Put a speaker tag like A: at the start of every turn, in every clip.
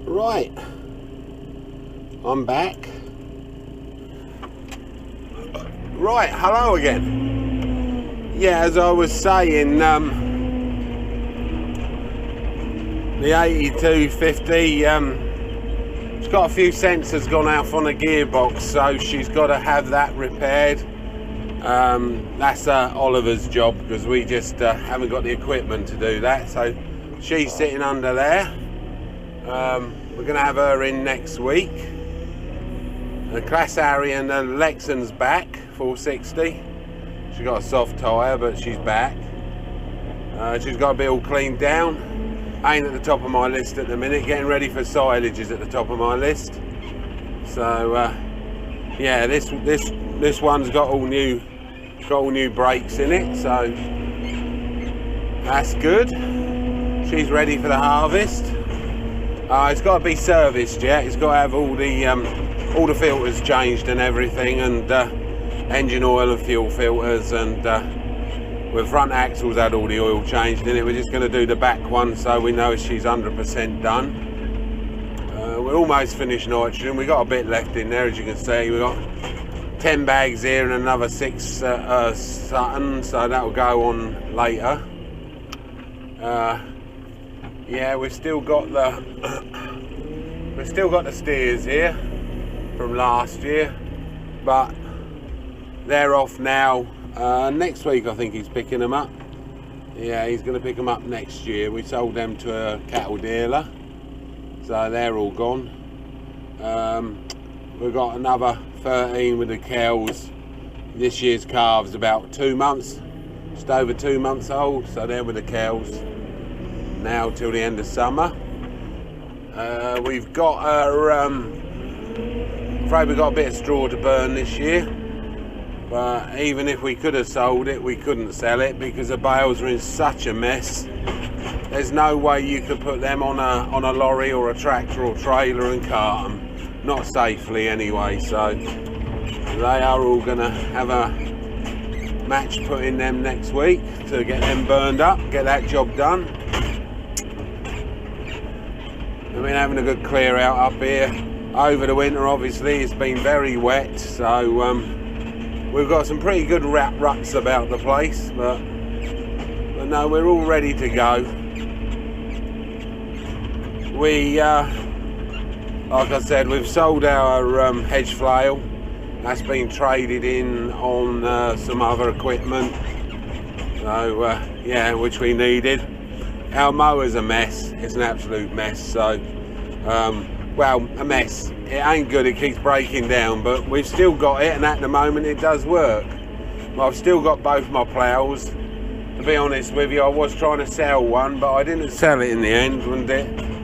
A: Right, I'm back. Right, hello again. Yeah, as I was saying, the 8250, it's got a few sensors gone off on the gearbox, so she's got to have that repaired. That's Oliver's job, because we just haven't got the equipment to do that, so she's sitting under there. We're going to have her in next week. The Class Arian and Lexan's back, 460. She's got a soft tyre, but she's back. She's got to be all cleaned down. Ain't at the top of my list at the minute. Getting ready for silage is at the top of my list. So yeah, this one's got all new brakes in it, so that's good. She's ready for the harvest. It's got to be serviced yet. It's got to have all the filters changed and everything, and engine oil and fuel filters, and with front axles had all the oil changed in it. We're just going to do the back one so we know she's 100% done. We're almost finished nitrogen. We got a bit left in there, as you can see. We got 10 bags here and another 6 Sutton, so that'll go on later. Yeah, we've still got the steers here from last year, but they're off now. Next week I think he's picking them up. Yeah, he's going to pick them up next year. We sold them to a cattle dealer, so they're all gone. We've got another 13 with the cows. This year's calves about 2 months, just over 2 months old, so they're with the cows now till the end of summer. We've got our afraid we've got a bit of straw to burn this year, but even if we could have sold it, we couldn't sell it because the bales are in such a mess. There's no way you could put them on a lorry or a tractor or trailer and cart them, not safely anyway. So they are all gonna have a match put in them next week to get them burned up, get that job done. We've been having a good clear out up here over the winter. Obviously it's been very wet, so we've got some pretty good ruts about the place, but no, we're all ready to go. We like I said, we've sold our hedge flail. That's been traded in on some other equipment, so yeah, which we needed. Our mower's a mess. It's an absolute mess. So well, a mess. It ain't good. It keeps breaking down, but we've still got it, and at the moment it does work. Well, I've still got both my ploughs. To be honest with you, I was trying to sell one, but I didn't sell it in the end, and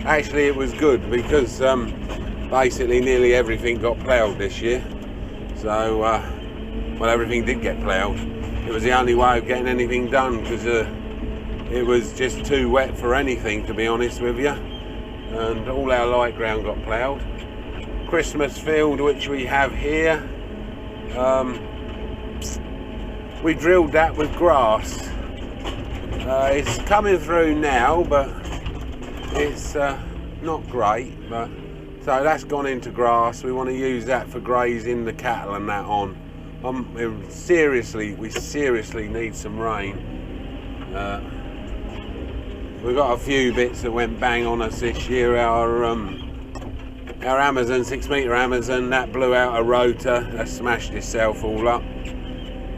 A: actually it was good because basically nearly everything got ploughed this year. So well, everything did get ploughed. It was the only way of getting anything done, because it was just too wet for anything, to be honest with you, and all our light ground got ploughed. Christmas field, which we have here, we drilled that with grass. It's coming through now, but it's not great, but so that's gone into grass. We want to use that for grazing the cattle and that on. We seriously need some rain. We've got a few bits that went bang on us this year. Our Amazon, 6 metre Amazon, that blew out a rotor, that smashed itself all up.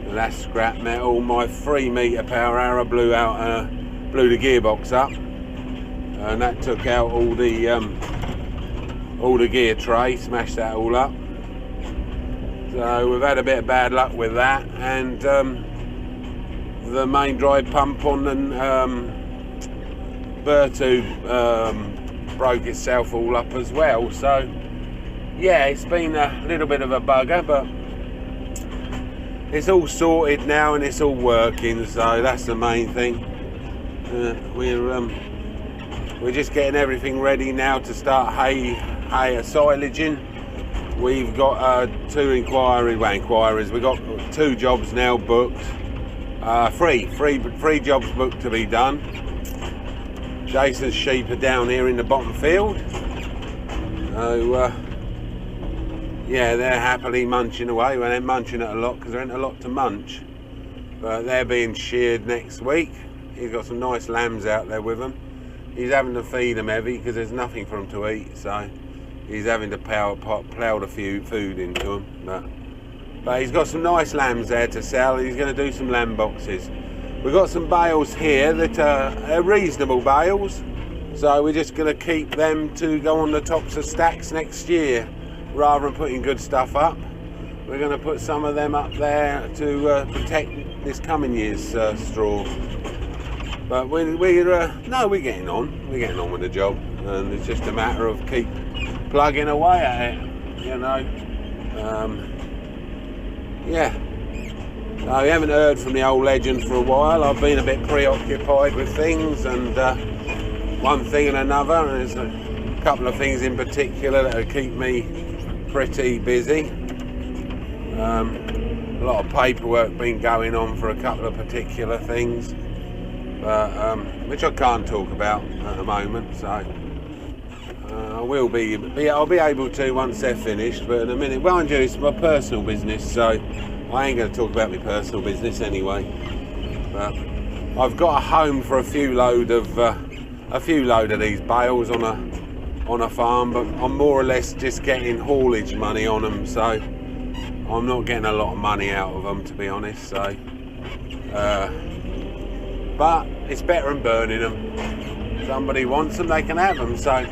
A: That's scrap metal. My 3 metre power arrow blew the gearbox up, and that took out all the gear tray, smashed that all up. So we've had a bit of bad luck with that, and the main drive pump on the burr tube broke itself all up as well. So yeah, it's been a little bit of a bugger, but it's all sorted now and it's all working, so that's the main thing. We're just getting everything ready now to start silaging. We've got 2 inquiries. We've got 2 jobs now booked. Three jobs booked to be done. Jason's sheep are down here in the bottom field. So yeah, they're happily munching away. Well, they're munching it a lot because there ain't a lot to munch. But they're being sheared next week. He's got some nice lambs out there with them. He's having to feed them heavy because there's nothing for them to eat. So he's having to plough a few food into them. But he's got some nice lambs there to sell. He's going to do some lamb boxes. We've got some bales here that are reasonable bales. So we're just going to keep them to go on the tops of stacks next year. Rather than putting good stuff up, we're going to put some of them up there to protect this coming year's straw. But we're getting on. We're getting on with the job, and it's just a matter of keep plugging away at it, you know. Yeah. So we haven't heard from the old legend for a while. I've been a bit preoccupied with things, and one thing and another, and there's a couple of things in particular that keep me pretty busy. A lot of paperwork been going on for a couple of particular things, but which I can't talk about at the moment. So I'll be able to once they're finished. But in a minute, mind you, it's my personal business, so I ain't going to talk about my personal business anyway. But I've got a home for a few load of these bales on a farm, but I'm more or less just getting haulage money on them, so I'm not getting a lot of money out of them, to be honest. So but it's better than burning them. Somebody wants them, they can have them. So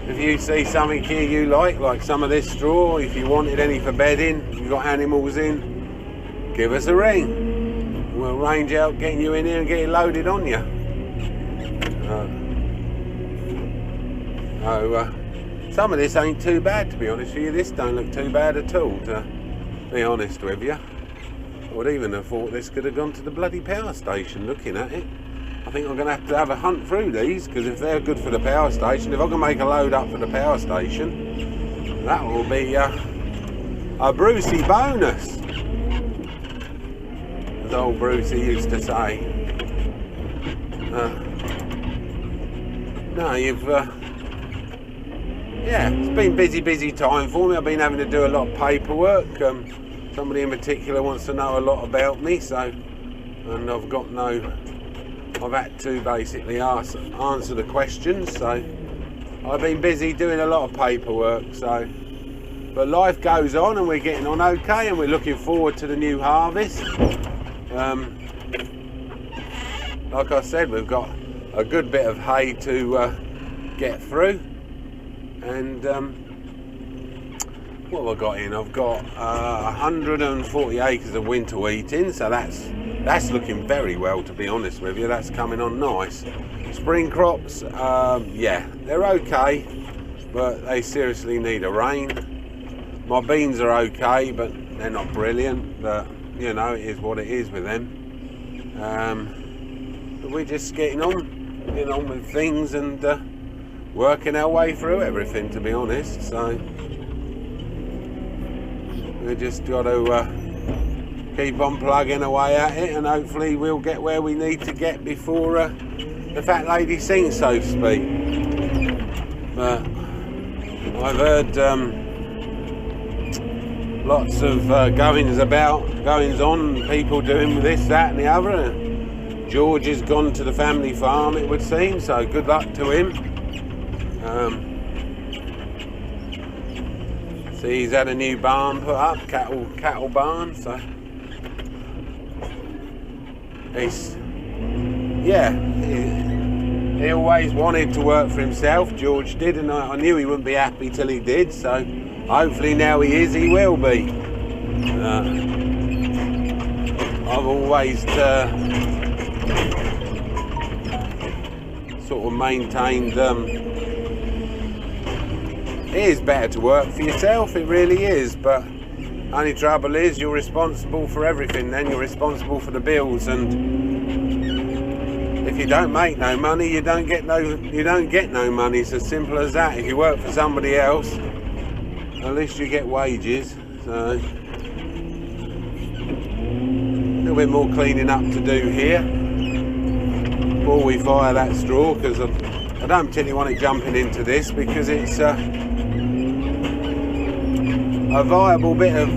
A: if you see something here you like some of this straw, if you wanted any for bedding, you've got animals in, give us a ring. We'll range out getting you in here and get it loaded on you. Some of this ain't too bad, to be honest with you. This don't look too bad at all, to be honest with you. I would even have thought this could have gone to the bloody power station, looking at it. I think I'm going to have a hunt through these, because if they're good for the power station, if I can make a load up for the power station, that will be a Brucey bonus, as old Brucey used to say. No, yeah, it's been busy time for me. I've been having to do a lot of paperwork. Somebody in particular wants to know a lot about me, so, and I've had to basically answer the questions, so I've been busy doing a lot of paperwork. So, but life goes on, and we're getting on okay, and we're looking forward to the new harvest. Like I said, we've got a good bit of hay to get through. And what have I got in? I've got 140 acres of winter wheating, so that's looking very well, to be honest with you. That's coming on nice. Spring crops, yeah, they're okay, but they seriously need a rain. My beans are okay, but they're not brilliant. But you know, it is what it is with them. But we're just getting on with things and working our way through everything, to be honest. So we just got to keep on plugging away at it, and hopefully we'll get where we need to get before the fat lady sings, so to speak. But I've heard lots of goings on, people doing this, that and the other. George has gone to the family farm, it would seem, so good luck to him. See, he's had a new barn put up, cattle barn, so he always wanted to work for himself, George did, and I knew he wouldn't be happy till he did, so hopefully now he is, he will be. I've always sort of maintained it is better to work for yourself, it really is, but only trouble is you're responsible for everything, then you're responsible for the bills, and if you don't make no money, you don't get no money. It's as simple as that. If you work for somebody else, at least you get wages. So a little bit more cleaning up to do here before we fire that straw, because I don't particularly want it jumping into this, because it's a viable bit of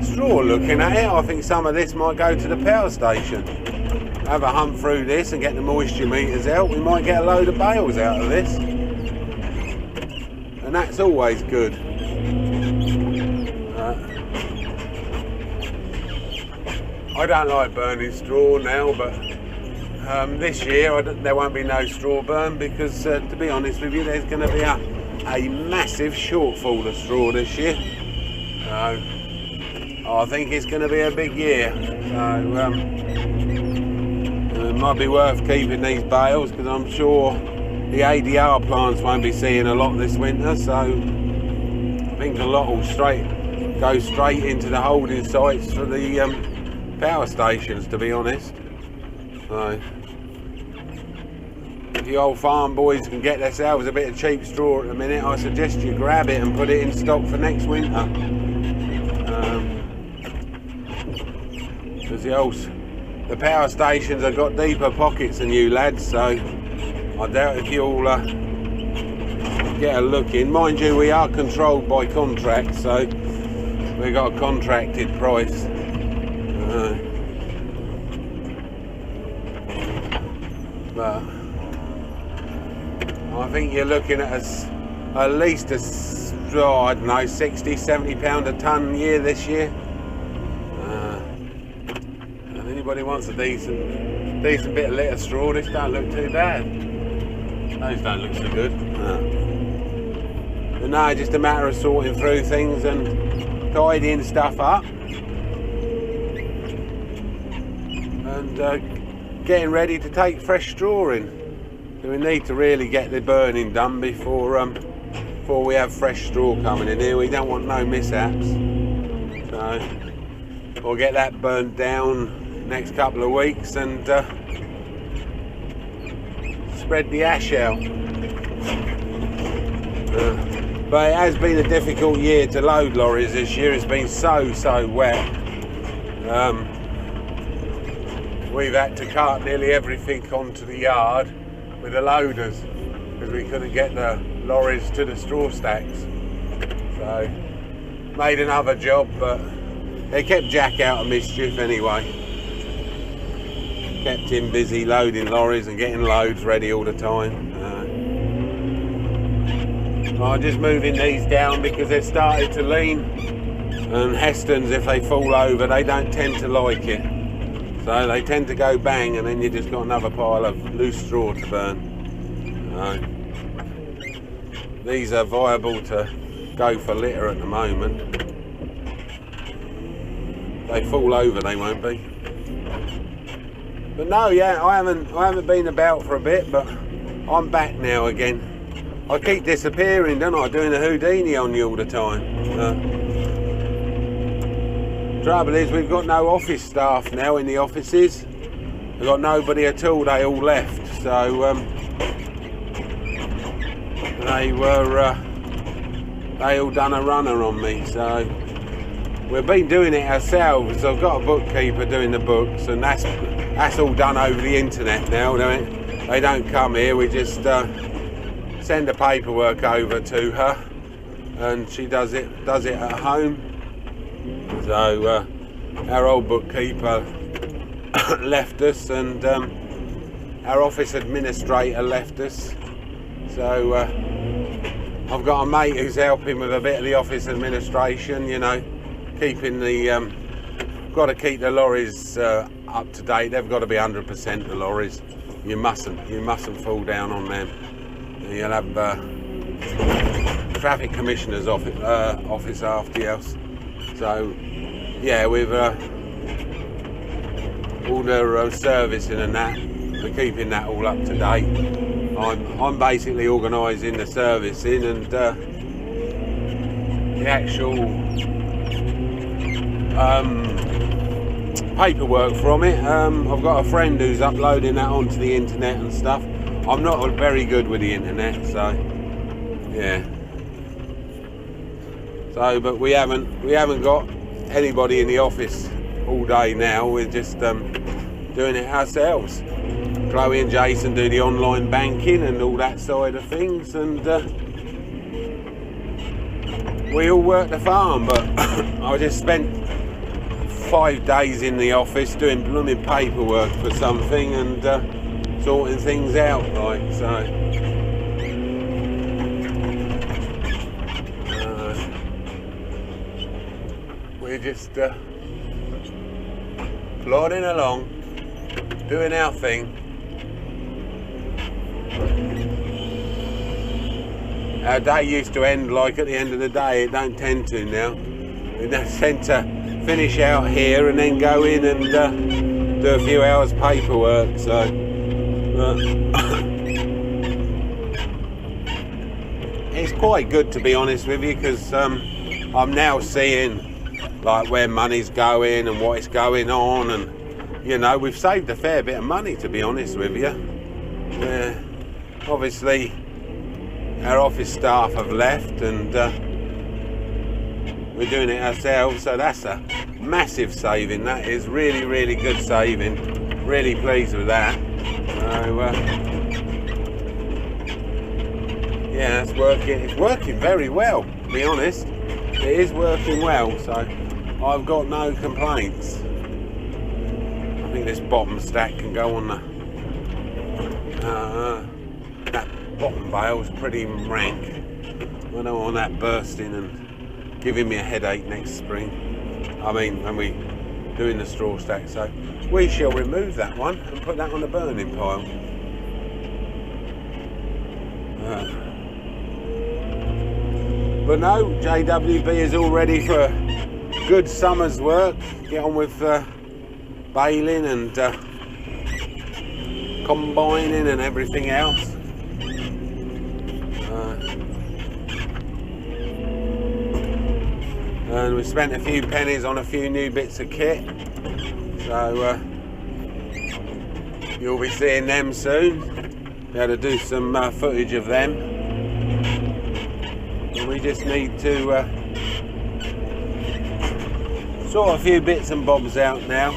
A: straw looking at it. I think some of this might go to the power station. Have a hunt through this and get the moisture meters out. We might get a load of bales out of this, and that's always good. I don't like burning straw now, but this year there won't be no straw burn because, to be honest with you, there's going to be a massive shortfall of straw this year. So I think it's going to be a big year. So it might be worth keeping these bales because I'm sure the ADR plants won't be seeing a lot this winter. So I think a lot will go straight into the holding sites for the power stations, to be honest. So if the old farm boys can get themselves a bit of cheap straw at the minute, I suggest you grab it and put it in stock for next winter. Because the power stations have got deeper pockets than you lads, so I doubt if you'll get a look in. Mind you, we are controlled by contract, so we've got a contracted price. But I think you're looking at at least I don't know, £60–70 a tonne a year this year. If anybody wants a decent bit of litter straw, this don't look too bad. Those don't look so good. But no, just a matter of sorting through things and tidying stuff up and getting ready to take fresh straw in. So we need to really get the burning done before we have fresh straw coming in here. We don't want no mishaps. So we'll get that burnt down next couple of weeks and spread the ash out. But it has been a difficult year to load lorries this year. It's been so wet. We've had to cart nearly everything onto the yard with the loaders because we couldn't get the lorries to the straw stacks. So made another job, but they kept Jack out of mischief anyway. Kept him busy loading lorries and getting loads ready all the time. I'm just moving these down because they've started to lean, and Hestons, if they fall over, they don't tend to like it. So they tend to go bang, and then you just got another pile of loose straw to burn. These are viable to go for litter at the moment. They fall over, they won't be. But no, yeah, I haven't been about for a bit, but I'm back now again. I keep disappearing, don't I? Doing a Houdini on you all the time. Trouble is, we've got no office staff now in the offices. We've got nobody at all. They all left. So they all done a runner on me. So we've been doing it ourselves. I've got a bookkeeper doing the books, and that's all done over the internet now. They don't come here. We just send the paperwork over to her, and she does it at home. So our old bookkeeper left us, and our office administrator left us. So I've got a mate who's helping with a bit of the office administration, you know, keeping the got to keep the lorries up to date. They've got to be 100% the lorries. You mustn't fall down on them. You'll have traffic commissioner's office after you. So yeah, with all the servicing and that, we're keeping that all up to date. I'm basically organising the servicing and the actual paperwork from it. I've got a friend who's uploading that onto the internet and stuff. I'm not very good with the internet, so yeah. So, but we haven't got anybody in the office all day now. We're just doing it ourselves. Chloe and Jason do the online banking and all that side of things, and we all work the farm, but I just spent 5 days in the office doing blooming paperwork for something and sorting things out, like so. We're just plodding along, doing our thing. Our day used to end like at the end of the day. It don't tend to now. We don't tend to finish out here and then go in and do a few hours paperwork. So it's quite good, to be honest with you, because I'm now seeing like where money's going and what is going on, and you know, we've saved a fair bit of money, to be honest with you. Obviously our office staff have left and we're doing it ourselves, so that's a massive saving. That is really, really good saving. Really pleased with that. So yeah, it's working very well, to be honest. It is working well, so I've got no complaints. I think this bottom stack can go on the that bottom bale's pretty rank. I don't want that bursting and giving me a headache next spring. I mean, when we doing the straw stack. So we shall remove that one and put that on the burning pile. But no, JWB is all ready for good summer's work. Get on with baling and combining and everything else. And we spent a few pennies on a few new bits of kit, so you'll be seeing them soon. Be able to do some footage of them. And we just need to sort a few bits and bobs out now.